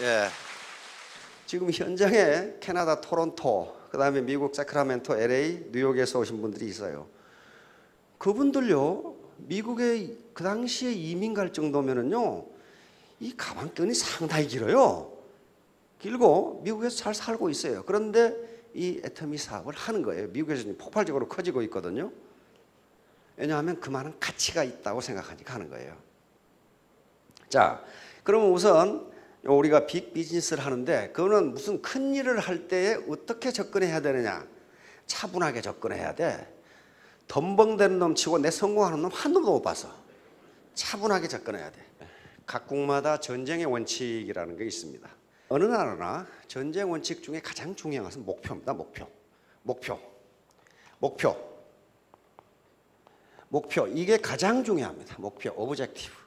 예. 지금 현장에 캐나다 토론토, 그 다음에 미국 사크라멘토, LA, 뉴욕에서 오신 분들이 있어요. 그분들요, 미국에 그 당시에 이민 갈 정도면은요, 이 가방끈이 상당히 길어요. 길고 미국에서 잘 살고 있어요. 그런데 이 애터미 사업을 하는 거예요. 미국에서 폭발적으로 커지고 있거든요. 왜냐하면 그만한 가치가 있다고 생각하니까 하는 거예요. 자, 그러면 우선 우리가 빅 비즈니스를 하는데 그거는 무슨 큰 일을 할 때에 어떻게 접근해야 되느냐. 차분하게 접근해야 돼. 덤벙대는 놈 치고 내 성공하는 놈 한 놈도 못 봤어. 차분하게 접근해야 돼. 각국마다 전쟁의 원칙이라는 게 있습니다. 어느 나라나 전쟁 원칙 중에 가장 중요한 것은 목표입니다. 목표. 이게 가장 중요합니다. 목표, 오브젝티브.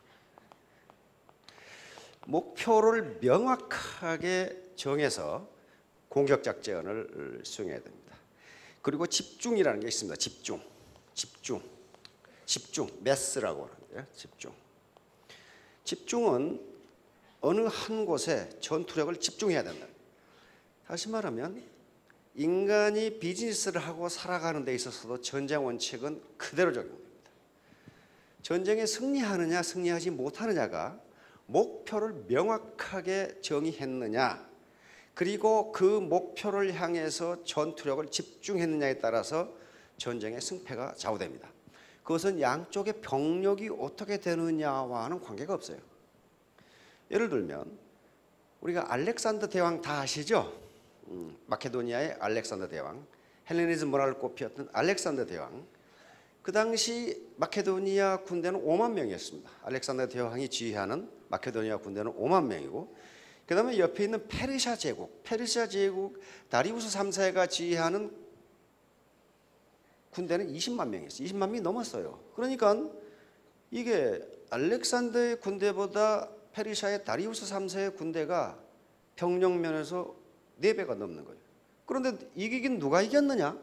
목표를 명확하게 정해서 공격 작전을 수행해야 됩니다. 그리고 집중이라는 게 있습니다. 집중, 메스라고 하는데요. 집중은 어느 한 곳에 전투력을 집중해야 된다. 다시 말하면 인간이 비즈니스를 하고 살아가는 데 있어서도 전쟁 원칙은 그대로 적용됩니다. 전쟁에 승리하느냐 승리하지 못하느냐가 목표를 명확하게 정의했느냐, 그리고 그 목표를 향해서 전투력을 집중했느냐에 따라서 전쟁의 승패가 좌우됩니다. 그것은 양쪽의 병력이 어떻게 되느냐와는 관계가 없어요. 예를 들면 우리가 알렉산더 대왕 다 아시죠? 마케도니아의 알렉산더 대왕, 헬레니즘 문화를 꽃피웠던 알렉산더 대왕. 그 당시 마케도니아 군대는 5만 명이었습니다. 알렉산더 대왕이 지휘하는 마케도니아 군대는 5만 명이고, 그 다음에 옆에 있는 페르시아 제국 다리우스 3세가 지휘하는 군대는 20만 명이었어요. 20만 명이 넘었어요. 그러니까 이게 알렉산더의 군대보다 페르시아의 다리우스 3세의 군대가 병력면에서 4배가 넘는 거예요. 그런데 이기긴 누가 이겼느냐?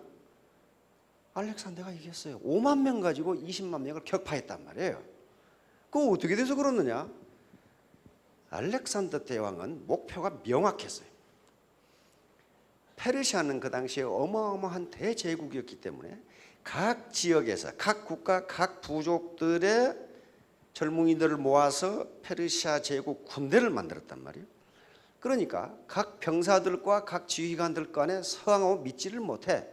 알렉산더가 이겼어요. 5만 명 가지고 20만 명을 격파했단 말이에요. 그거 어떻게 돼서 그러느냐? 알렉산더 대왕은 목표가 명확했어요. 페르시아는 그 당시에 어마어마한 대제국이었기 때문에 각 지역에서 각 국가 각 부족들의 젊은이들을 모아서 페르시아 제국 군대를 만들었단 말이에요. 그러니까 각 병사들과 각 지휘관들 간에 서양하고 믿지를 못해.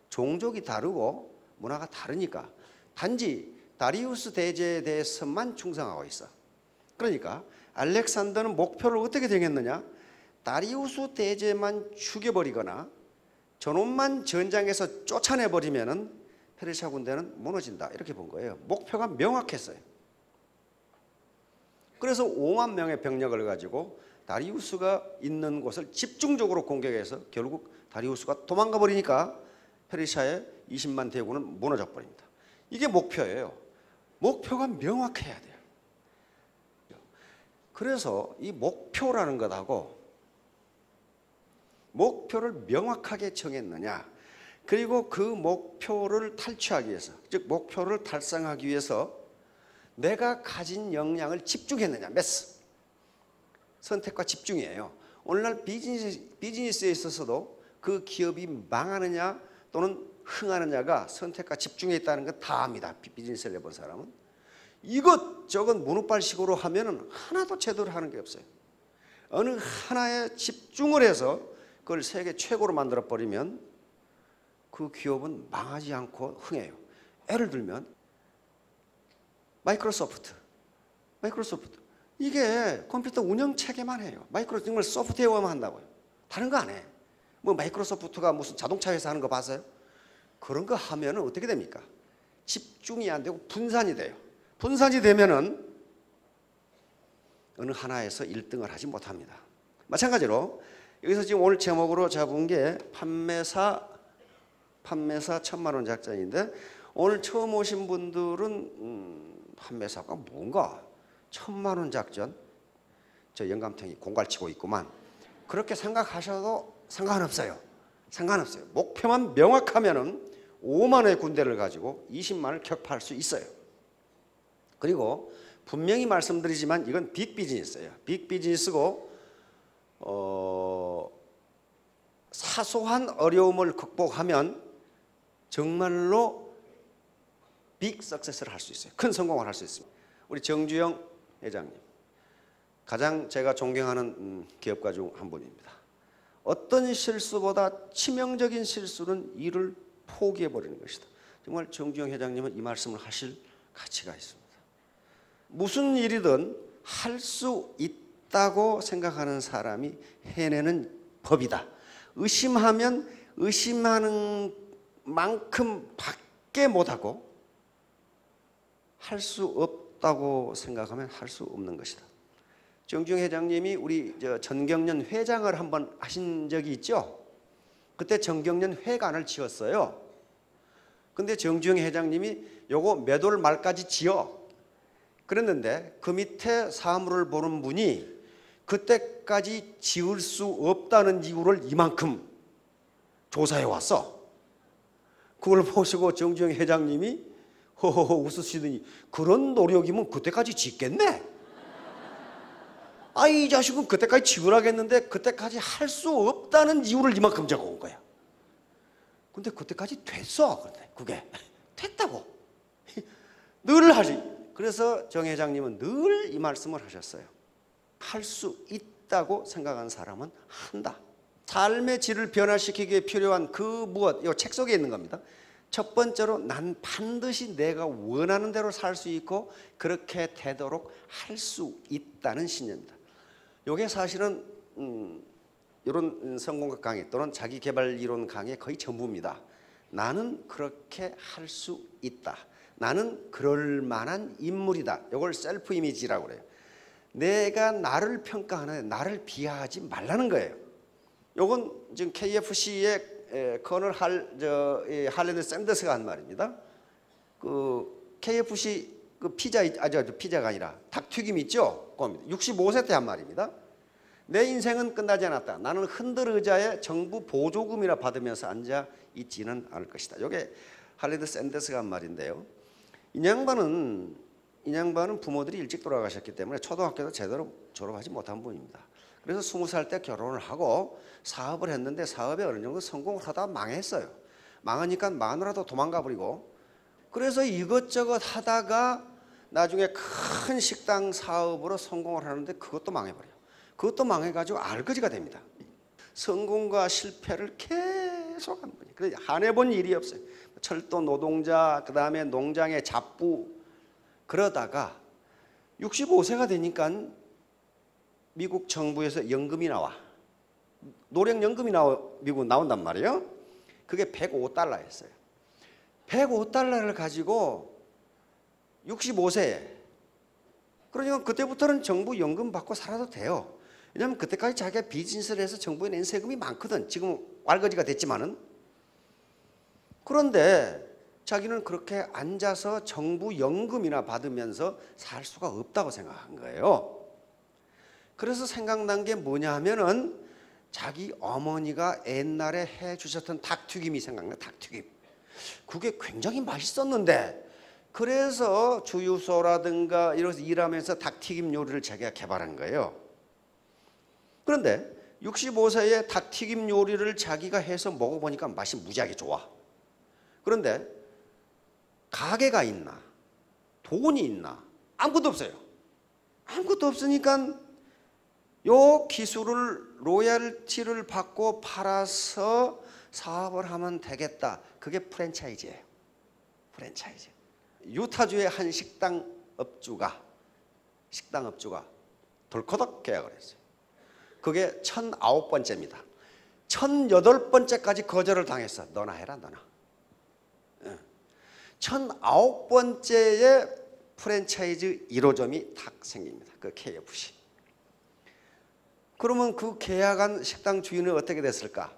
종족이 다르고 문화가 다르니까 단지 다리우스 대제에 대해서만 충성하고 있어. 그러니까 알렉산더는 목표를 어떻게 정했느냐? 다리우스 대제만 죽여버리거나 저놈만 전장에서 쫓아내버리면은 페르시아 군대는 무너진다, 이렇게 본 거예요. 목표가 명확했어요. 그래서 5만 명의 병력을 가지고 다리우스가 있는 곳을 집중적으로 공격해서 결국 다리우스가 도망가 버리니까 페르시아의 20만 대군은 무너져 버립니다. 이게 목표예요. 목표가 명확해야 돼요. 그래서 이 목표라는 것하고 목표를 명확하게 정했느냐, 그리고 그 목표를 탈취하기 위해서, 즉 목표를 달성하기 위해서 내가 가진 역량을 집중했느냐, 메스. 선택과 집중이에요. 오늘날 비즈니스에 있어서도 그 기업이 망하느냐 또는 흥하느냐가 선택과 집중에 있다는 건 다 압니다. 비즈니스를 해본 사람은. 이것저것 문우발식으로 하면은 하나도 제대로 하는 게 없어요. 어느 하나에 집중을 해서 그걸 세계 최고로 만들어 버리면 그 기업은 망하지 않고 흥해요. 예를 들면 마이크로소프트 이게 컴퓨터 운영 체계만 해요. 정말 소프트웨어만 한다고요. 다른 거 안 해. 뭐 마이크로소프트가 무슨 자동차 회사 하는 거 봤어요? 그런 거 하면은 어떻게 됩니까? 집중이 안 되고 분산이 돼요. 분산이 되면은 어느 하나에서 1등을 하지 못합니다. 마찬가지로 여기서 지금 오늘 제목으로 잡은 게 판매사 1000만 원 작전인데, 오늘 처음 오신 분들은 판매사가 뭔가 1000만 원 작전, 저 영감탱이 공갈치고 있구만, 그렇게 생각하셔도 상관없어요. 목표만 명확하면은 5만의 군대를 가지고 20만을 격파할 수 있어요. 그리고 분명히 말씀드리지만 이건 빅 비즈니스예요. 빅 비즈니스고 사소한 어려움을 극복하면 정말로 빅 석세스를 할 수 있어요. 큰 성공을 할 수 있습니다. 우리 정주영 회장님, 가장 제가 존경하는 기업가 중 한 분입니다. 어떤 실수보다 치명적인 실수는 일을 포기해버리는 것이다. 정말 정주영 회장님은 이 말씀을 하실 가치가 있습니다. 무슨 일이든 할 수 있다고 생각하는 사람이 해내는 법이다. 의심하면 의심하는 만큼 밖에 못하고 할 수 없다고 생각하면 할 수 없는 것이다. 정주영 회장님이 우리 전경련 회장을 한번 하신 적이 있죠. 그때 전경련 회관을 지었어요. 근데 정주영 회장님이 요거 몇 월 말까지 지어 그랬는데 그 밑에 사무를 보는 분이 그때까지 지을 수 없다는 이유를 이만큼 조사해 왔어. 그걸 보시고 정주영 회장님이 허허허 웃으시더니 그런 노력이면 그때까지 짓겠네. 아, 이 자식은 그때까지 지으라겠는데 그때까지 할 수 없다는 이유를 이만큼 적어온 거야. 근데 그때까지 됐어. 그런데 그게 됐다고. 늘 하지. 그래서 정 회장님은 늘 이 말씀을 하셨어요. 할 수 있다고 생각하는 사람은 한다. 삶의 질을 변화시키기에 필요한 그 무엇, 이 책 속에 있는 겁니다. 첫 번째로 난 반드시 내가 원하는 대로 살 수 있고 그렇게 되도록 할 수 있다는 신념입니다. 이게 사실은 이런 성공학 강의 또는 자기개발 이론 강의 거의 전부입니다. 나는 그렇게 할 수 있다. 나는 그럴 만한 인물이다. 이걸 셀프 이미지라고 그래요. 내가 나를 평가하는데 나를 비하하지 말라는 거예요. 이건 지금 KFC의 커널 할랜드 샌더스가 한 말입니다. 그 KFC 그 피자가 아니라 닭튀김 있죠? 65세 때 한 말입니다. 내 인생은 끝나지 않았다. 나는 흔들 의자에 정부 보조금이나 받으면서 앉아 있지는 않을 것이다. 이게 할랜드 샌더스가 한 말인데요. 이 양반은 부모들이 일찍 돌아가셨기 때문에 초등학교도 제대로 졸업하지 못한 분입니다. 그래서 20살 때 결혼을 하고 사업을 했는데 사업에 어느 정도 성공을 하다가 망했어요. 망하니까 마누라도 도망가 버리고 그래서 이것저것 하다가 나중에 큰 식당 사업으로 성공을 하는데 그것도 망해버려요. 그것도 망해가지고 알거지가 됩니다. 성공과 실패를 계속 한 분이. 그래서 안 해본 일이 없어요. 철도 노동자, 그 다음에 농장의 잡부. 그러다가 65세가 되니까 미국 정부에서 연금이 나와. 노령연금이 미국 나온단 말이에요. 그게 105달러였어요. 105달러를 가지고 65세에 그러니까 그때부터는 정부 연금 받고 살아도 돼요. 왜냐하면 그때까지 자기가 비즈니스를 해서 정부에 낸 세금이 많거든. 지금 왈거지가 됐지만은. 그런데 자기는 그렇게 앉아서 정부 연금이나 받으면서 살 수가 없다고 생각한 거예요. 그래서 생각난 게 뭐냐 하면은 자기 어머니가 옛날에 해주셨던 닭튀김이 생각나. 닭튀김. 그게 굉장히 맛있었는데 그래서 주유소라든가 이런 일하면서 닭튀김 요리를 자기가 개발한 거예요. 그런데 65세에 닭튀김 요리를 자기가 해서 먹어보니까 맛이 무지하게 좋아. 그런데 가게가 있나? 돈이 있나? 아무것도 없어요. 아무것도 없으니까 요 기술을 로열티를 받고 팔아서 사업을 하면 되겠다. 그게 프랜차이즈예요. 프랜차이즈. 유타주의 한 식당 업주가 덜커덕 계약을 했어요. 그게 1009번째입니다. 1008번째까지 거절을 당했어. 너나 해라, 너나. 1009번째에 프랜차이즈 1호점이 탁 생깁니다. 그 KFC. 그러면 그 계약한 식당 주인은 어떻게 됐을까?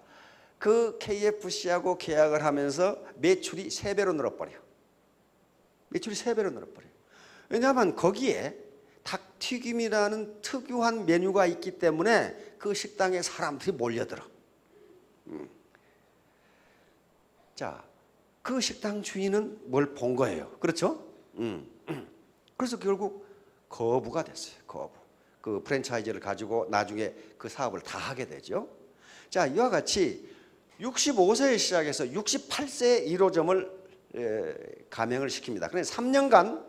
그 KFC하고 계약을 하면서 매출이 3배로 늘어버려. 매출이 3배로 늘어버려요. 왜냐하면 거기에 닭튀김이라는 특유한 메뉴가 있기 때문에 그 식당에 사람들이 몰려들어. 자, 그 식당 주인은 뭘 본 거예요. 그렇죠? 그래서 결국 거부가 됐어요. 거부. 그 프랜차이즈를 가지고 나중에 그 사업을 다 하게 되죠. 자, 이와 같이 65세에 시작해서 68세에 1호점을 가맹을 시킵니다. 그래서 3년간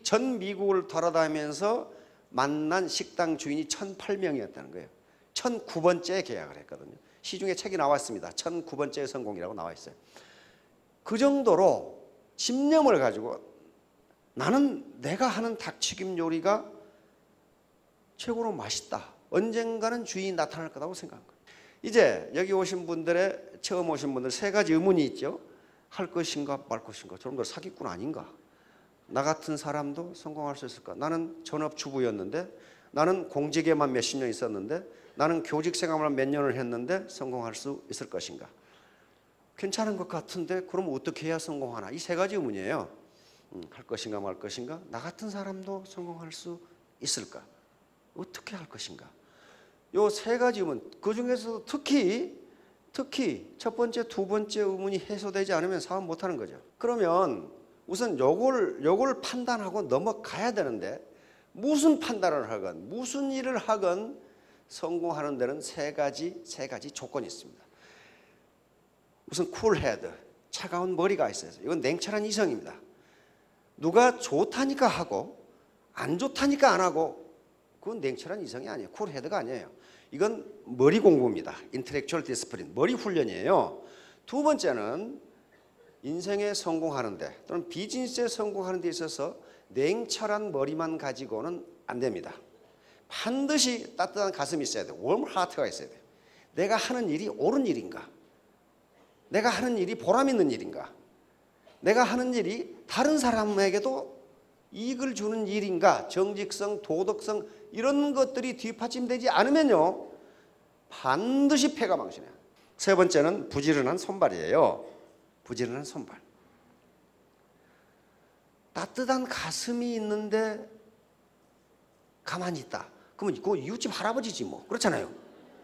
전 미국을 돌아다니면서 만난 식당 주인이 1,008명이었다는 거예요. 1,009번째 계약을 했거든요. 시중에 책이 나왔습니다. 1,009번째 성공이라고 나와 있어요. 그 정도로 집념을 가지고 나는 내가 하는 닭튀김 요리가 최고로 맛있다. 언젠가는 주인이 나타날 거라고 생각한 거예요. 이제 여기 오신 분들의 처음 오신 분들 세 가지 의문이 있죠. 할 것인가 말 것인가. 저놈들 사기꾼 아닌가. 나 같은 사람도 성공할 수 있을까. 나는 전업주부였는데, 나는 공직에만 몇십 년 있었는데, 나는 교직 생활만 몇 년을 했는데 성공할 수 있을 것인가. 괜찮은 것 같은데 그럼 어떻게 해야 성공하나. 이 세 가지 의문이에요. 할 것인가 말 것인가. 나 같은 사람도 성공할 수 있을까. 어떻게 할 것인가. 요 세 가지 의문, 그 중에서도 특히 첫 번째, 두 번째 의문이 해소되지 않으면 사업 못하는 거죠. 그러면 우선 요걸 판단하고 넘어가야 되는데, 무슨 판단을 하건 무슨 일을 하건 성공하는 데는 세 가지 조건이 있습니다. 우선 쿨헤드, 차가운 머리가 있어요. 이건 냉철한 이성입니다. 누가 좋다니까 하고 안 좋다니까 안 하고, 그건 냉철한 이성이 아니에요. 쿨헤드가 아니에요. 이건 머리 공부입니다. 인텔렉츄얼 디스플린, 머리 훈련이에요. 두 번째는 인생에 성공하는데 또는 비즈니스에 성공하는 데 있어서 냉철한 머리만 가지고는 안 됩니다. 반드시 따뜻한 가슴이 있어야 돼요. 웜 하트가 있어야 돼요. 내가 하는 일이 옳은 일인가? 내가 하는 일이 보람 있는 일인가? 내가 하는 일이 다른 사람에게도 이익을 주는 일인가? 정직성, 도덕성 이런 것들이 뒷받침되지 않으면요, 반드시 패가 망신해요. 세 번째는 부지런한 손발이에요. 부지런한 손발. 따뜻한 가슴이 있는데 가만히 있다. 그러면 그거 이웃집 할아버지지 뭐. 그렇잖아요.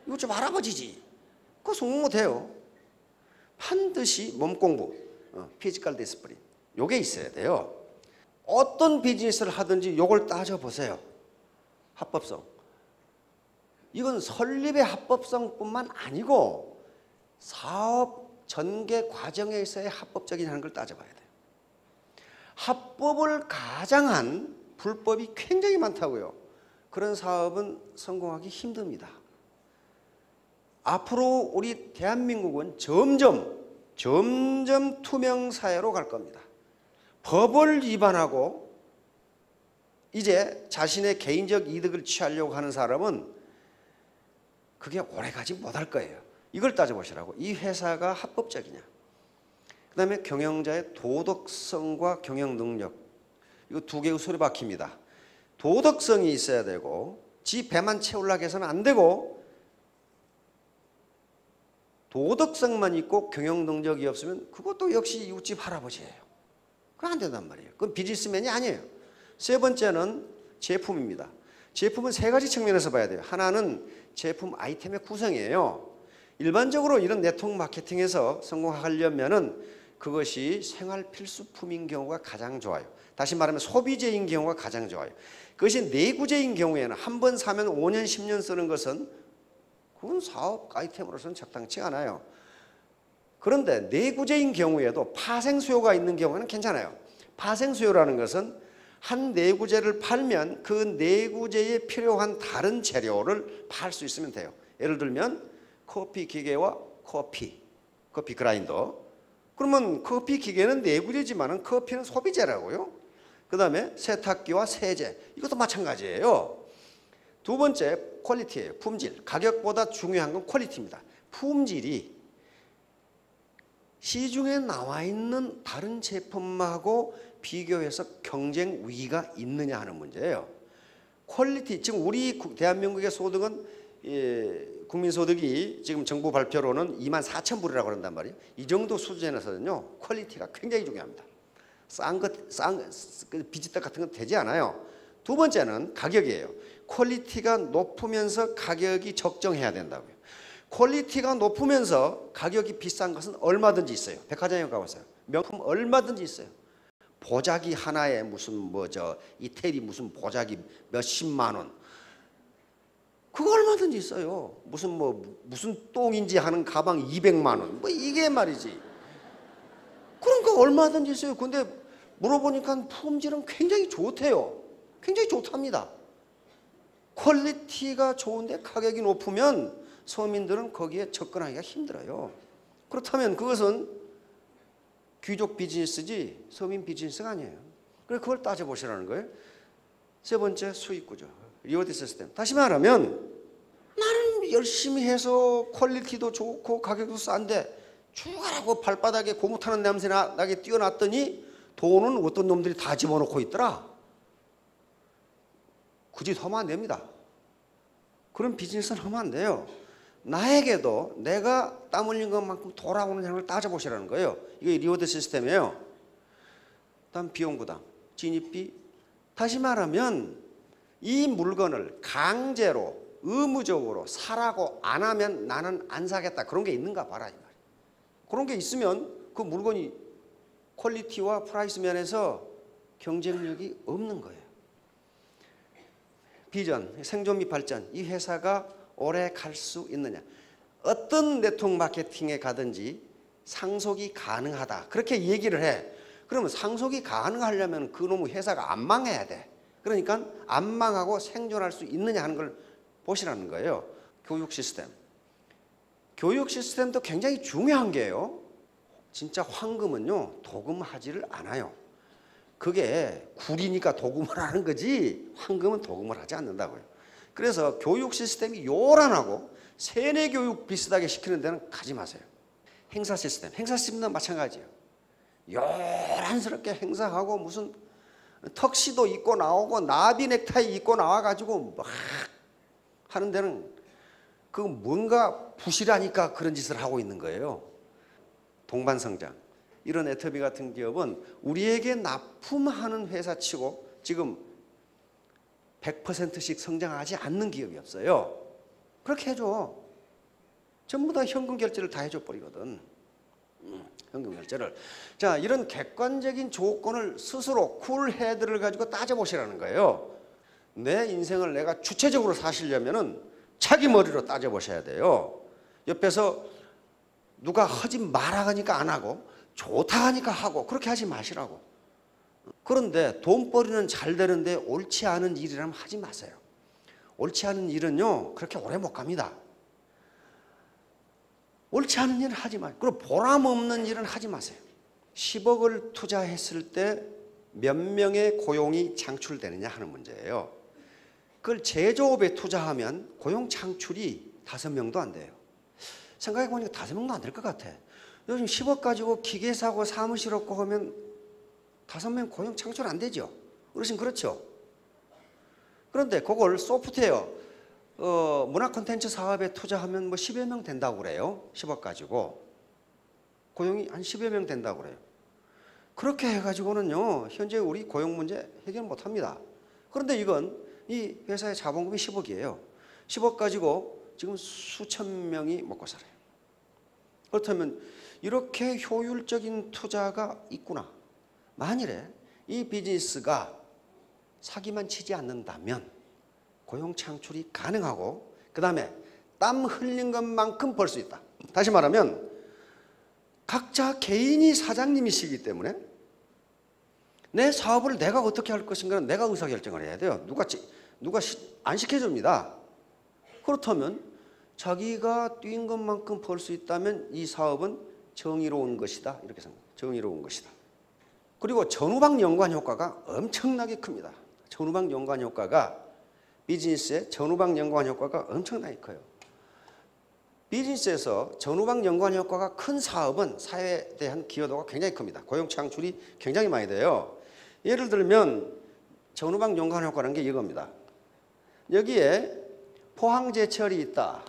이웃집 할아버지지. 그거 성공 못해요. 반드시 몸공부, 피지컬 디스플린, 요게 있어야 돼요. 어떤 비즈니스를 하든지 요걸 따져보세요. 합법성. 이건 설립의 합법성뿐만 아니고 사업 전개 과정에 있어야 합법적인 하는 걸 따져봐야 돼요. 합법을 가장한 불법이 굉장히 많다고요. 그런 사업은 성공하기 힘듭니다. 앞으로 우리 대한민국은 점점 투명 사회로 갈 겁니다. 법을 위반하고 이제 자신의 개인적 이득을 취하려고 하는 사람은 그게 오래가지 못할 거예요. 이걸 따져보시라고. 이 회사가 합법적이냐. 그 다음에 경영자의 도덕성과 경영 능력. 이거 두 개의 수레바퀴입니다. 도덕성이 있어야 되고 지 배만 채우려고 해서는 안 되고, 도덕성만 있고 경영 능력이 없으면 그것도 역시 이웃집 할아버지예요. 그건 안 된단 말이에요. 그건 비즈니스맨이 아니에요. 세 번째는 제품입니다. 제품은 세 가지 측면에서 봐야 돼요. 하나는 제품 아이템의 구성이에요. 일반적으로 이런 네트워크 마케팅에서 성공하려면은 그것이 생활 필수품인 경우가 가장 좋아요. 다시 말하면 소비재인 경우가 가장 좋아요. 그것이 내구재인 경우에는 한 번 사면 5년, 10년 쓰는 것은 그건 사업 아이템으로서는 적당치 않아요. 그런데 내구재인 경우에도 파생 수요가 있는 경우는 괜찮아요. 파생 수요라는 것은 한 내구재를 팔면 그 내구재에 필요한 다른 재료를 팔 수 있으면 돼요. 예를 들면 커피 기계와 커피 그라인더. 그러면 커피 기계는 내구재지만 커피는 소비재라고요. 그 다음에 세탁기와 세제, 이것도 마찬가지예요. 두 번째 퀄리티예요. 품질. 가격보다 중요한 건 퀄리티입니다. 품질이 시중에 나와 있는 다른 제품하고 비교해서 경쟁 위기가 있느냐 하는 문제예요. 퀄리티, 지금 우리 대한민국의 소득은 국민소득이 지금 정부 발표로는 24,000불이라고 그런단 말이에요. 이 정도 수준에서는요, 퀄리티가 굉장히 중요합니다. 싼 비지떡 같은 건 되지 않아요. 두 번째는 가격이에요. 퀄리티가 높으면서 가격이 적정해야 된다고요. 퀄리티가 높으면서 가격이 비싼 것은 얼마든지 있어요. 백화점에 가보세요. 명품 얼마든지 있어요. 보자기 하나에 무슨 이태리 무슨 보자기 몇십만 원. 그거 얼마든지 있어요. 무슨 똥인지 하는 가방 200만 원. 이게 말이지. 그러니까 얼마든지 있어요. 근데 물어보니까 품질은 굉장히 좋대요. 굉장히 좋답니다. 퀄리티가 좋은데 가격이 높으면 서민들은 거기에 접근하기가 힘들어요. 그렇다면 그것은 귀족 비즈니스지 서민 비즈니스가 아니에요. 그래서 그걸 따져보시라는 거예요. 세 번째, 수익구조, 리워드 시스템. 다시 말하면 나는 열심히 해서 퀄리티도 좋고 가격도 싼데 죽어라고 발바닥에 고무 타는 냄새 나게 띄워놨더니 돈은 어떤 놈들이 다 집어넣고 있더라. 그 짓 하면 안 됩니다. 그런 비즈니스는 하면 안 돼요. 나에게도 내가 땀 흘린 것만큼 돌아오는 걸 따져보시라는 거예요. 이게 리워드 시스템이에요. 다음 비용 부담, 진입비. 다시 말하면 이 물건을 강제로 의무적으로 사라고 안 하면 나는 안 사겠다. 그런 게 있는가 봐라 이 말이에요. 그런 게 있으면 그 물건이 퀄리티와 프라이스 면에서 경쟁력이 없는 거예요. 비전, 생존 및 발전. 이 회사가 오래 갈 수 있느냐. 어떤 네트워크 마케팅에 가든지 상속이 가능하다. 그렇게 얘기를 해. 그러면 상속이 가능하려면 그놈의 회사가 안 망해야 돼. 그러니까 안 망하고 생존할 수 있느냐 하는 걸 보시라는 거예요. 교육 시스템. 교육 시스템도 굉장히 중요한 게요. 진짜 황금은요, 도금하지를 않아요. 그게 굴이니까 도금을 하는 거지 황금은 도금을 하지 않는다고요. 그래서 교육 시스템이 요란하고 세뇌 교육 비슷하게 시키는 데는 가지 마세요. 행사 시스템도 마찬가지예요. 요란스럽게 행사하고 무슨 턱시도 입고 나오고 나비 넥타이 입고 나와가지고 막 하는 데는 그 뭔가 부실하니까 그런 짓을 하고 있는 거예요. 동반성장. 이런 애터비 같은 기업은 우리에게 납품하는 회사치고 지금 100%씩 성장하지 않는 기업이 없어요. 그렇게 해줘. 전부 다 현금 결제를 다 해줘 버리거든. 현금 결제를. 자, 이런 객관적인 조건을 스스로 쿨헤드를 가지고 따져보시라는 거예요. 내 인생을 내가 주체적으로 사시려면은 자기 머리로 따져보셔야 돼요. 옆에서 누가 하지 마라 하니까 안 하고 좋다 하니까 하고 그렇게 하지 마시라고. 그런데 돈벌이는 잘 되는데 옳지 않은 일이라면 하지 마세요. 옳지 않은 일은요 그렇게 오래 못 갑니다. 옳지 않은 일은 하지 마세요. 그리고 보람 없는 일은 하지 마세요. 10억을 투자했을 때 몇 명의 고용이 창출되느냐 하는 문제예요. 그걸 제조업에 투자하면 고용 창출이 5명도 안 돼요. 생각해보니까 5명도 안 될 것 같아. 요즘 10억 가지고 기계 사고 사무실 없고 하면 5명 고용 창출 안 되죠. 어르신 그렇죠. 그런데 그걸 소프트웨어 문화 콘텐츠 사업에 투자하면 뭐 10여 명 된다고 그래요. 10억 가지고 고용이 한 10여 명 된다고 그래요. 그렇게 해가지고는요 현재 우리 고용 문제 해결 못합니다. 그런데 이건 이 회사의 자본금이 10억이에요. 10억 가지고 지금 수천 명이 먹고 살아요. 그렇다면 이렇게 효율적인 투자가 있구나. 만일에 이 비즈니스가 사기만 치지 않는다면 고용 창출이 가능하고 그 다음에 땀 흘린 것만큼 벌 수 있다. 다시 말하면 각자 개인이 사장님이시기 때문에 내 사업을 내가 어떻게 할 것인가는 내가 의사결정을 해야 돼요. 누가 안 시켜줍니다. 그렇다면 자기가 뛴 것만큼 벌 수 있다면 이 사업은 정의로운 것이다. 이렇게 생각합니다. 정의로운 것이다. 그리고 전후방 연관 효과가 엄청나게 큽니다. 전후방 연관 효과가 비즈니스의 전후방 연관 효과가 엄청나게 커요. 비즈니스에서 전후방 연관 효과가 큰 사업은 사회에 대한 기여도가 굉장히 큽니다. 고용 창출이 굉장히 많이 돼요. 예를 들면 전후방 연관 효과라는 게 이겁니다. 여기에 포항제철이 있다.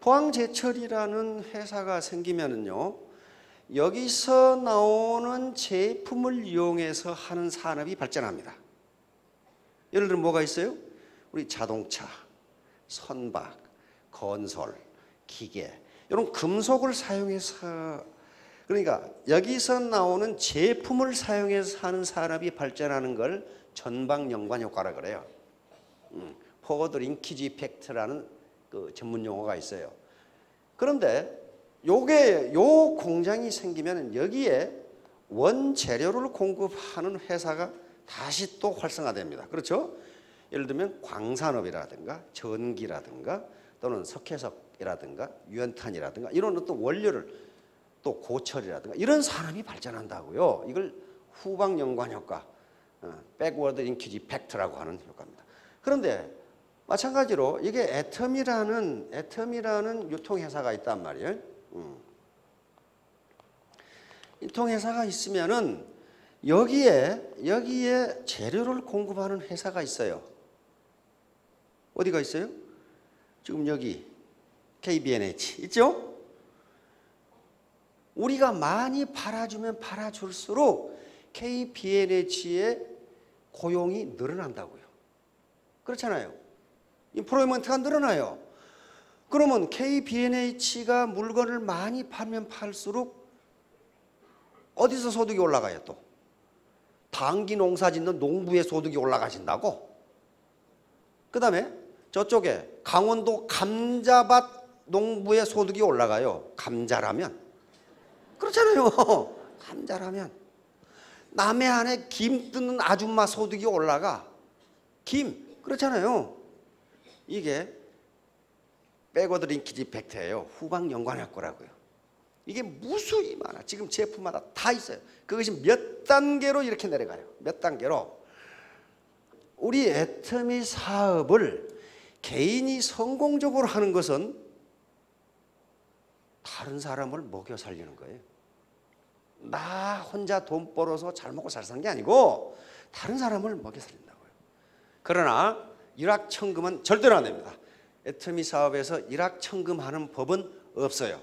포항제철이라는 회사가 생기면은요, 여기서 나오는 제품을 이용해서 하는 산업이 발전합니다. 예를 들면 뭐가 있어요? 우리 자동차, 선박, 건설, 기계 이런 금속을 사용해서 그러니까 여기서 나오는 제품을 사용해서 사는 산업이 발전하는 걸 전방연관 효과라 그래요. 포워드 링키지 이펙트라는 그 전문 용어가 있어요. 그런데 요 공장이 생기면 여기에 원재료를 공급하는 회사가 다시 또 활성화됩니다. 그렇죠? 예를 들면 광산업이라든가 전기라든가 또는 석회석이라든가 유연탄이라든가 이런 어떤 원료를 또 고철이라든가 이런 산업이 발전한다고요. 이걸 후방연관 효과, 백워드 링키지 이펙트라고 하는 효과입니다. 그런데 마찬가지로 이게 애텀이라는 유통회사가 있단 말이에요. 유통회사가 있으면은 여기에 재료를 공급하는 회사가 있어요. 어디가 있어요? 지금 여기 KBNH 있죠? 우리가 많이 팔아주면 팔아줄수록 KBNH의 고용이 늘어난다고요. 그렇잖아요. 인플로이먼트가 늘어나요. 그러면 KBNH가 물건을 많이 팔면 팔수록 어디서 소득이 올라가요 또? 당기 농사 짓는 농부의 소득이 올라가신다고? 그 다음에 저쪽에 강원도 감자밭 농부의 소득이 올라가요. 감자라면. 그렇잖아요. 감자라면. 남해안에 김 뜯는 아줌마 소득이 올라가. 김. 그렇잖아요. 이게 백워드 링키지 이펙트예요. 후방 연관효과라고요. 이게 무수히 많아. 지금 제품마다 다 있어요. 그것이 몇 단계로 이렇게 내려가요. 몇 단계로. 우리 애터미 사업을 개인이 성공적으로 하는 것은 다른 사람을 먹여 살리는 거예요. 나 혼자 돈 벌어서 잘 먹고 잘 사는 게 아니고 다른 사람을 먹여 살린다고요. 그러나 일확천금은 절대로 안 됩니다. 애터미 사업에서 일확천금하는 법은 없어요.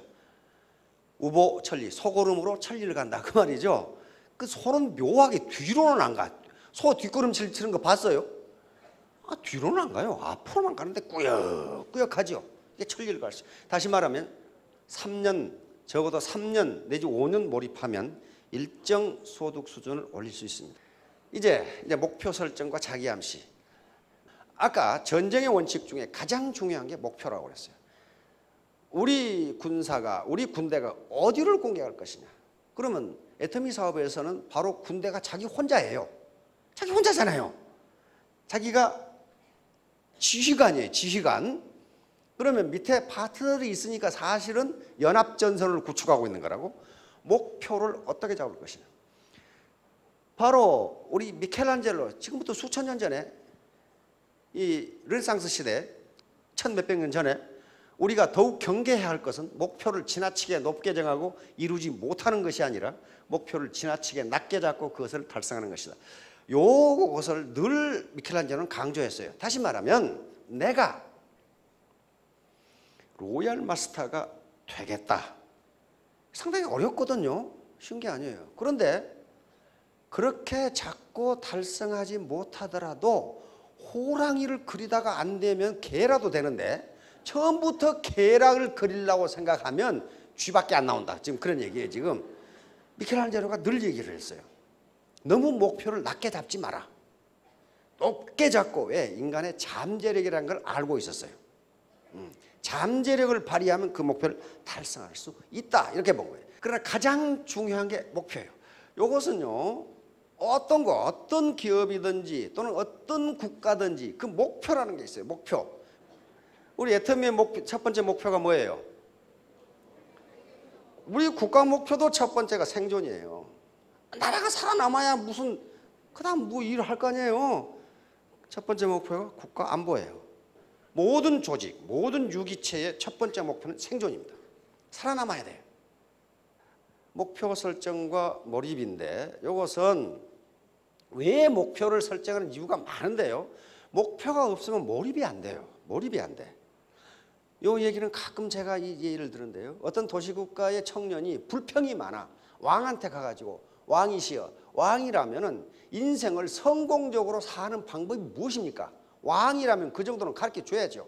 우보 천리, 소고름으로 천리를 간다 그 말이죠. 그 소는 묘하게 뒤로는 안 가. 소 뒷걸음질 치는 거 봤어요? 뒤로는 안 가요. 앞으로만 가는데 꾸역꾸역하죠. 이게 천리를 갈 수. 다시 말하면 3년, 적어도 3년 내지 5년 몰입하면 일정 소득 수준을 올릴 수 있습니다. 이제 목표 설정과 자기 암시. 아까 전쟁의 원칙 중에 가장 중요한 게 목표라고 그랬어요. 우리 군대가 어디를 공격할 것이냐. 그러면 애터미 사업에서는 바로 군대가 자기 혼자예요. 자기 혼자잖아요. 자기가 지휘관이에요. 지휘관. 그러면 밑에 파트너들이 있으니까 사실은 연합전선을 구축하고 있는 거라고. 목표를 어떻게 잡을 것이냐. 바로 우리 미켈란젤로 지금부터 수천 년 전에 이 르네상스 시대 1000몇백 년 전에 우리가 더욱 경계해야 할 것은 목표를 지나치게 높게 정하고 이루지 못하는 것이 아니라 목표를 지나치게 낮게 잡고 그것을 달성하는 것이다. 요것을 늘 미켈란젤로는 강조했어요. 다시 말하면 내가 로얄 마스터가 되겠다. 상당히 어렵거든요. 쉬운 게 아니에요. 그런데 그렇게 잡고 달성하지 못하더라도 호랑이를 그리다가 안 되면 개라도 되는데 처음부터 개락을 그리려고 생각하면 쥐밖에 안 나온다. 지금 그런 얘기예요. 지금 미켈란젤로가 늘 얘기를 했어요. 너무 목표를 낮게 잡지 마라. 높게 잡고. 왜? 인간의 잠재력이라는 걸 알고 있었어요. 잠재력을 발휘하면 그 목표를 달성할 수 있다. 이렇게 본 거예요. 그러나 가장 중요한 게 목표예요. 이것은요. 어떤 기업이든지 또는 어떤 국가든지 그 목표라는 게 있어요. 목표. 우리 애터미의 첫 번째 목표가 뭐예요? 우리 국가 목표도 첫 번째가 생존이에요. 나라가 살아남아야 무슨 그다음 뭐 일을 할 거 아니에요. 첫 번째 목표가 국가 안보예요. 모든 조직, 모든 유기체의 첫 번째 목표는 생존입니다. 살아남아야 돼요. 목표 설정과 몰입인데 이것은 왜 목표를 설정하는 이유가 많은데요. 목표가 없으면 몰입이 안 돼요. 몰입이 안 돼. 이 얘기는 가끔 제가 이 예를 들은데요. 어떤 도시국가의 청년이 불평이 많아. 왕한테 가가지고 왕이시여. 왕이라면은 인생을 성공적으로 사는 방법이 무엇입니까? 왕이라면 그 정도는 가르쳐 줘야죠.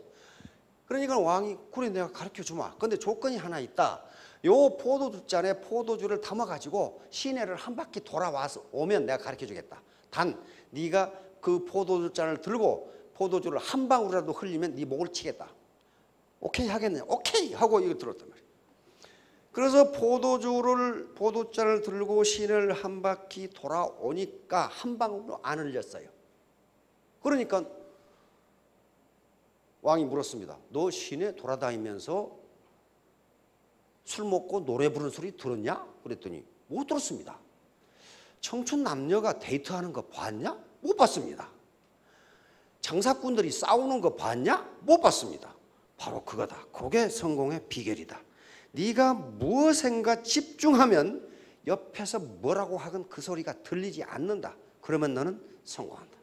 그러니까 왕이 그래 내가 가르쳐 주마. 근데 조건이 하나 있다. 요 포도주잔에 포도주를 담아가지고 시내를 한 바퀴 돌아와서 오면 내가 가르쳐주겠다. 단 네가 그 포도주잔을 들고 포도주를 한 방울이라도 흘리면 네 목을 치겠다. 오케이 하겠네. 오케이 하고 이거 들었단 말이에요. 그래서 포도주잔을 들고 시내를 한 바퀴 돌아오니까 한 방울도 안 흘렸어요. 그러니까 왕이 물었습니다. 너 시내 돌아다니면서 술 먹고 노래 부르는 소리 들었냐? 그랬더니 못 들었습니다. 청춘 남녀가 데이트하는 거 봤냐? 못 봤습니다. 장사꾼들이 싸우는 거 봤냐? 못 봤습니다. 바로 그거다. 그게 성공의 비결이다. 네가 무엇인가 집중하면 옆에서 뭐라고 하건 그 소리가 들리지 않는다. 그러면 너는 성공한다.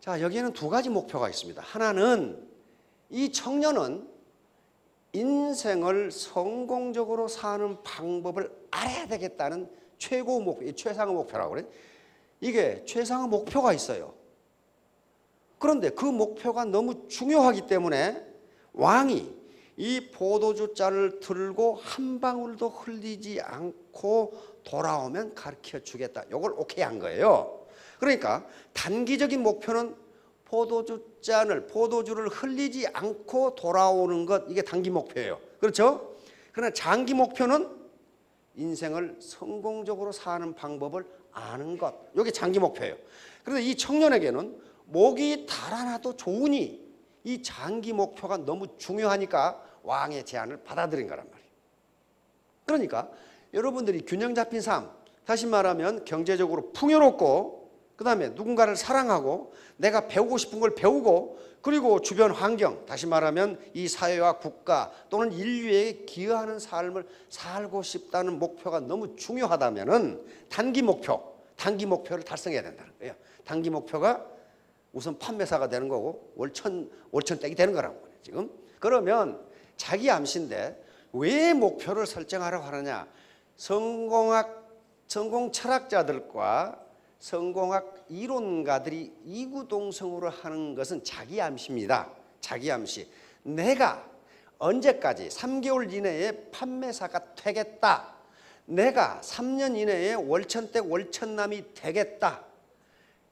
자, 여기에는 두 가지 목표가 있습니다. 하나는 이 청년은 인생을 성공적으로 사는 방법을 알아야 되겠다는 최고 목표, 최상의 목표라고 그래. 이게 최상의 목표가 있어요. 그런데 그 목표가 너무 중요하기 때문에 왕이 이 포도주 잔을 들고 한 방울도 흘리지 않고 돌아오면 가르쳐 주겠다. 이걸 오케이 한 거예요. 그러니까 단기적인 목표는 포도주를 흘리지 않고 돌아오는 것, 이게 단기 목표예요. 그렇죠? 그러나 장기 목표는 인생을 성공적으로 사는 방법을 아는 것, 이게 장기 목표예요. 그런데 이 청년에게는 목이 달아나도 좋으니 이 장기 목표가 너무 중요하니까 왕의 제안을 받아들인 거란 말이에요. 그러니까 여러분들이 균형 잡힌 삶, 다시 말하면 경제적으로 풍요롭고 그 다음에 누군가를 사랑하고 내가 배우고 싶은 걸 배우고 그리고 주변 환경, 다시 말하면 이 사회와 국가 또는 인류에 기여하는 삶을 살고 싶다는 목표가 너무 중요하다면 단기 목표를 달성해야 된다는 거예요. 단기 목표가 우선 판매사가 되는 거고 월천댁이 되는 거라고 그래요, 지금. 그러면 자기 암시인데 왜 목표를 설정하라고 하느냐. 성공 철학자들과 성공학 이론가들이 이구동성으로 하는 것은 자기 암시입니다. 자기 암시. 내가 언제까지 3개월 이내에 판매사가 되겠다. 내가 3년 이내에 월천댁 월천남이 되겠다.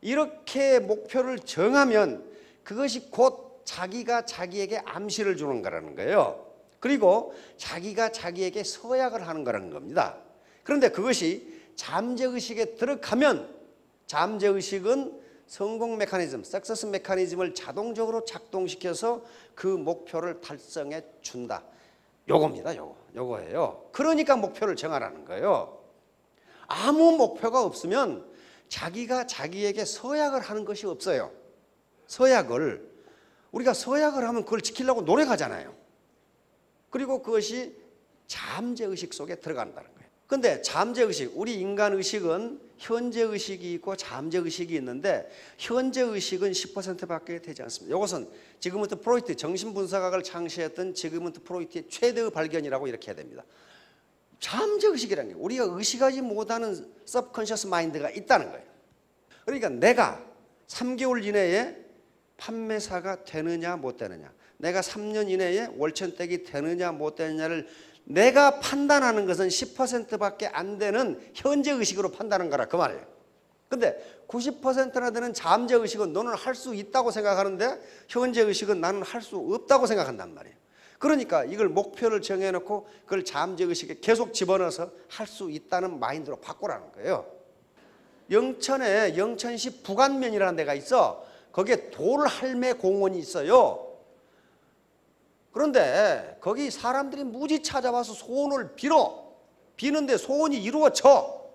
이렇게 목표를 정하면 그것이 곧 자기가 자기에게 암시를 주는 거라는 거예요. 그리고 자기가 자기에게 서약을 하는 거라는 겁니다. 그런데 그것이 잠재의식에 들어가면 잠재의식은 성공 메커니즘, 석세스 메커니즘을 자동적으로 작동시켜서 그 목표를 달성해 준다. 요겁니다. 요거예요. 그러니까 목표를 정하라는 거예요. 아무 목표가 없으면 자기가 자기에게 서약을 하는 것이 없어요. 우리가 서약을 하면 그걸 지키려고 노력하잖아요. 그리고 그것이 잠재의식 속에 들어간다는 거예요. 근데 잠재의식, 우리 인간의식은 현재의식이 있고 잠재의식이 있는데 현재의식은 10%밖에 되지 않습니다. 이것은 지그문트 프로이트, 정신분석학을 창시했던 지그문트 프로이트의 최대의 발견이라고 이렇게 해야 됩니다. 잠재의식이라는 게 우리가 의식하지 못하는 서브컨셔스 마인드가 있다는 거예요. 그러니까 내가 3개월 이내에 판매사가 되느냐 못 되느냐, 내가 3년 이내에 월천댁이 되느냐 못 되느냐를 내가 판단하는 것은 10%밖에 안 되는 현재의식으로 판단하는 거라 그 말이에요. 근데 90%나 되는 잠재의식은 너는 할 수 있다고 생각하는데 현재의식은 나는 할 수 없다고 생각한단 말이에요. 그러니까 이걸 목표를 정해놓고 그걸 잠재의식에 계속 집어넣어서 할 수 있다는 마인드로 바꾸라는 거예요. 영천에 영천시 부간면이라는 데가 있어. 거기에 돌할매 공원이 있어요. 그런데 거기 사람들이 무지 찾아와서 소원을 비는데 소원이 이루어져.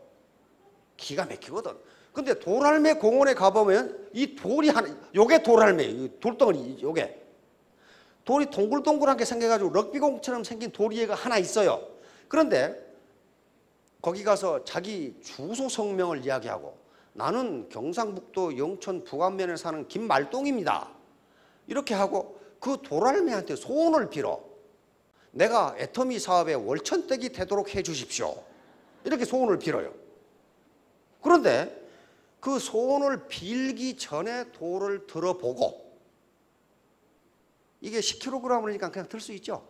기가 막히거든. 근데 돌할매 공원에 가보면 이 돌이 하나, 요게 돌할매예요. 돌덩어리, 요게. 돌이 동글동글한 게 생겨가지고 럭비공처럼 생긴 돌이가 하나 있어요. 그런데 거기 가서 자기 주소 성명을 이야기하고 나는 경상북도 영천 부간면에 사는 김말동입니다. 이렇게 하고 그 돌할매한테 소원을 빌어. 내가 애터미 사업에 월천댁이 되도록 해 주십시오. 이렇게 소원을 빌어요. 그런데 그 소원을 빌기 전에 돌을 들어보고 이게 10kg이니까 그냥 들 수 있죠.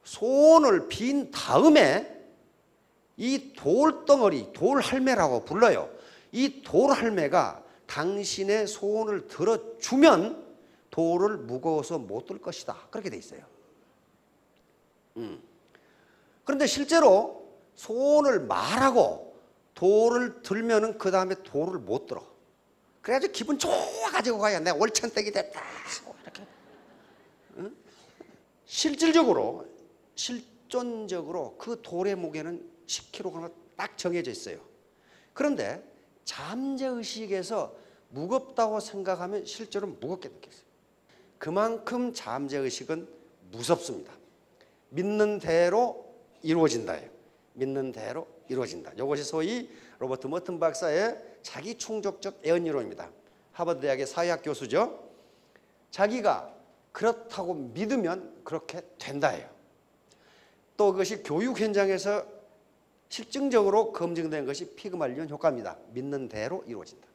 소원을 빈 다음에 이 돌덩어리, 돌할매라고 불러요. 이 돌할매가 당신의 소원을 들어주면 돌을 무거워서 못 들 것이다. 그렇게 돼 있어요. 그런데 실제로 소원을 말하고 돌을 들면은 그 다음에 돌을 못 들어. 그래가지고 기분 좋아가지고 가야 내가 월천댁이 됐다. 이렇게. 실질적으로, 실존적으로 그 돌의 무게는 10kg 딱 정해져 있어요. 그런데 잠재의식에서 무겁다고 생각하면 실제로 무겁게 느껴져요. 그만큼 잠재의식은 무섭습니다. 믿는 대로 이루어진다예요. 믿는 대로 이루어진다. 이것이 소위 로버트 머튼 박사의 자기 충족적 애언이론입니다. 하버드 대학의 사회학 교수죠. 자기가 그렇다고 믿으면 그렇게 된다예요. 또 그것이 교육 현장에서 실증적으로 검증된 것이 피그말리온 효과입니다. 믿는 대로 이루어진다.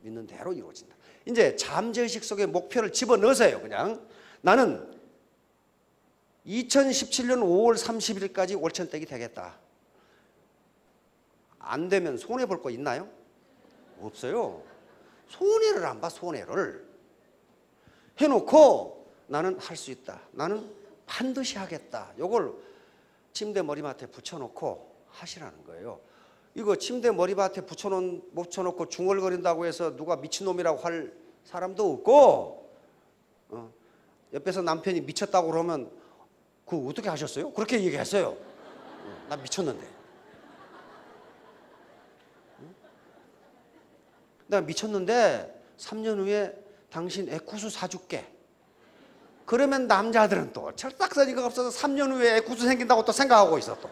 믿는 대로 이루어진다. 이제 잠재의식 속에 목표를 집어넣으세요. 그냥 나는 2017년 5월 30일까지 월천댁이 되겠다. 안 되면 손해볼 거 있나요? 없어요. 손해를 안 봐. 손해를 해놓고 나는 할 수 있다. 나는 반드시 하겠다. 이걸 침대 머리맡에 붙여놓고 하시라는 거예요. 이거 침대 머리맡에 붙여놓고 중얼거린다고 해서 누가 미친놈이라고 할 사람도 없고, 옆에서 남편이 미쳤다고 그러면 그거 어떻게 하셨어요? 그렇게 얘기했어요. 나 미쳤는데. 내가 미쳤는데 3년 후에 당신 애쿠스 사줄게. 그러면 남자들은 또 철딱서니가 없어서 3년 후에 애쿠스 생긴다고 또 생각하고 있어 또.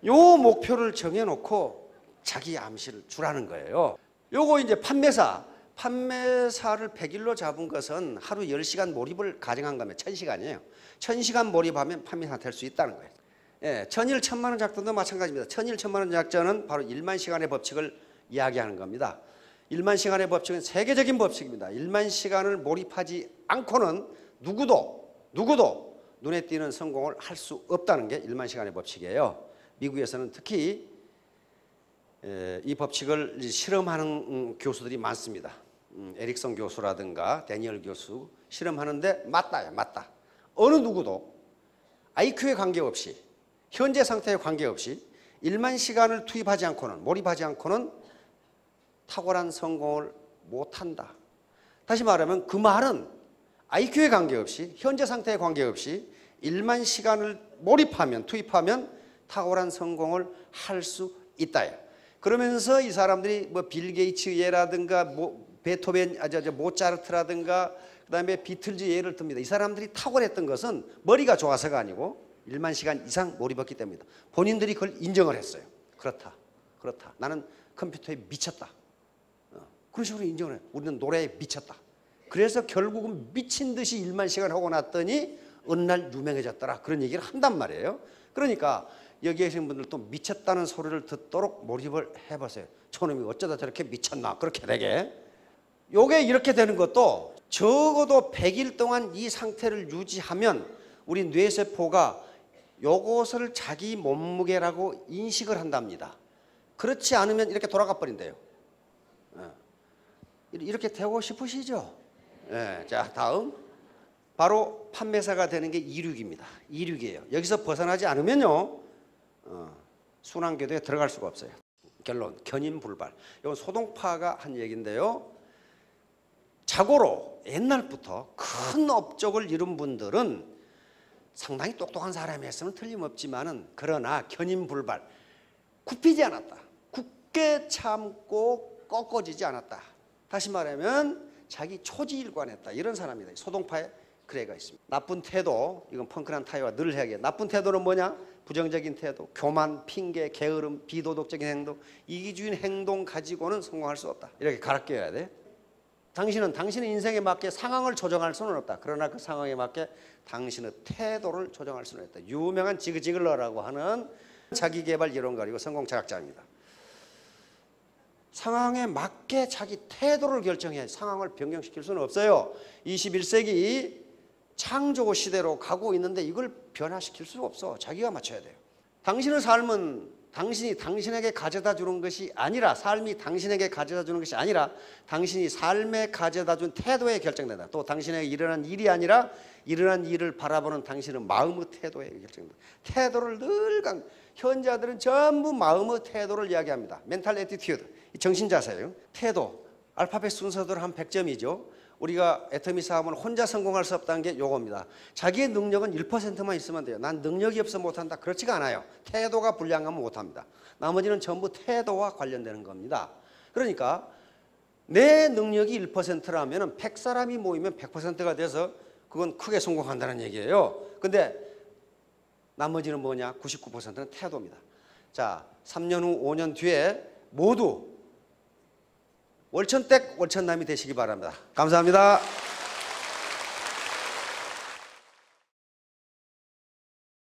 요 목표를 정해놓고 자기 암시를 주라는 거예요. 요거 이제 판매사를 100일로 잡은 것은 하루 10시간 몰입을 가정한 거면 1000시간이에요. 1000시간 몰입하면 판매사 될 수 있다는 거예요. 예, 천일 천만원 작전도 마찬가지입니다. 천일 천만원 작전은 바로 1만 시간의 법칙을 이야기하는 겁니다. 1만 시간의 법칙은 세계적인 법칙입니다. 1만 시간을 몰입하지 않고는 누구도 눈에 띄는 성공을 할 수 없다는 게 1만 시간의 법칙이에요. 미국에서는 특히 이 법칙을 실험하는 교수들이 많습니다. 에릭슨 교수라든가 데니얼 교수 실험하는데 맞다요. 맞다. 어느 누구도 IQ에 관계없이 현재 상태에 관계없이 1만 시간을 투입하지 않고는 몰입하지 않고는 탁월한 성공을 못한다. 다시 말하면 그 말은 IQ에 관계없이 현재 상태에 관계없이 1만 시간을 몰입하면 투입하면 탁월한 성공을 할 수 있다요. 그러면서 이 사람들이 뭐 빌 게이츠 예라든가 베토벤, 모차르트라든가 그다음에 비틀즈 예를 듭니다. 이 사람들이 탁월했던 것은 머리가 좋아서가 아니고 1만 시간 이상 몰입했기 때문이다. 본인들이 그걸 인정을 했어요. 그렇다. 나는 컴퓨터에 미쳤다. 그런 식으로 인정을 해요. 우리는 노래에 미쳤다. 그래서 결국은 미친 듯이 1만 시간 하고 났더니 어느 날 유명해졌더라. 그런 얘기를 한단 말이에요. 그러니까 여기 계신 분들도 미쳤다는 소리를 듣도록 몰입을 해보세요. 저놈이 어쩌다 저렇게 미쳤나. 그렇게 되게. 요게 이렇게 되는 것도 적어도 100일 동안 이 상태를 유지하면 우리 뇌세포가 요것을 자기 몸무게라고 인식을 한답니다. 그렇지 않으면 이렇게 돌아가 버린대요. 이렇게 되고 싶으시죠? 네, 자, 다음. 바로 판매사가 되는 게 이륙입니다. 이륙이에요. 여기서 벗어나지 않으면요, 순환궤도에 들어갈 수가 없어요. 결론, 견인불발. 이건 소동파가 한 얘기인데요. 자고로 옛날부터 큰 업적을 이룬 분들은 상당히 똑똑한 사람이었으면 틀림없지만은 그러나 견인불발, 굽히지 않았다. 굳게 참고 꺾어지지 않았다. 다시 말하면 자기 초지일관했다. 이런 사람이다. 소동파의 그래가 있습니다. 나쁜 태도, 이건 펑크난 타이와 늘 해야 해요. 나쁜 태도는 뭐냐? 부정적인 태도, 교만, 핑계, 게으름, 비도덕적인 행동, 이기주의인 행동 가지고는 성공할 수 없다. 이렇게 갈아 껴야 돼. 당신은 당신의 인생에 맞게 상황을 조정할 수는 없다. 그러나 그 상황에 맞게 당신의 태도를 조정할 수는 있다. 유명한 지그지글러라고 하는 자기개발 이론가 그리고 성공 철학자입니다. 상황에 맞게 자기 태도를 결정해 상황을 변경시킬 수는 없어요. 21세기 창조 시대로 가고 있는데 이걸 변화시킬 수가 없어. 자기가 맞춰야 돼요. 당신의 삶은 당신이 당신에게 가져다 주는 것이 아니라, 삶이 당신에게 가져다 주는 것이 아니라 당신이 삶에 가져다 준 태도에 결정된다. 또 당신에게 일어난 일이 아니라 일어난 일을 바라보는 당신의 마음의 태도에 결정된다. 태도를 늘 현자들은 전부 마음의 태도를 이야기합니다. 멘탈 애티튜드, 정신자세예요. 태도, 알파벳 순서대로 한 100점이죠. 우리가 애터미 사업은 혼자 성공할 수 없다는 게 요겁니다. 자기의 능력은 1%만 있으면 돼요. 난 능력이 없어 못한다. 그렇지가 않아요. 태도가 불량하면 못합니다. 나머지는 전부 태도와 관련되는 겁니다. 그러니까 내 능력이 1%라면 100사람이 모이면 100%가 돼서 그건 크게 성공한다는 얘기예요. 근데 나머지는 뭐냐? 99%는 태도입니다. 자, 3년 후, 5년 뒤에 모두 월천댁 월천남이 되시기 바랍니다. 감사합니다.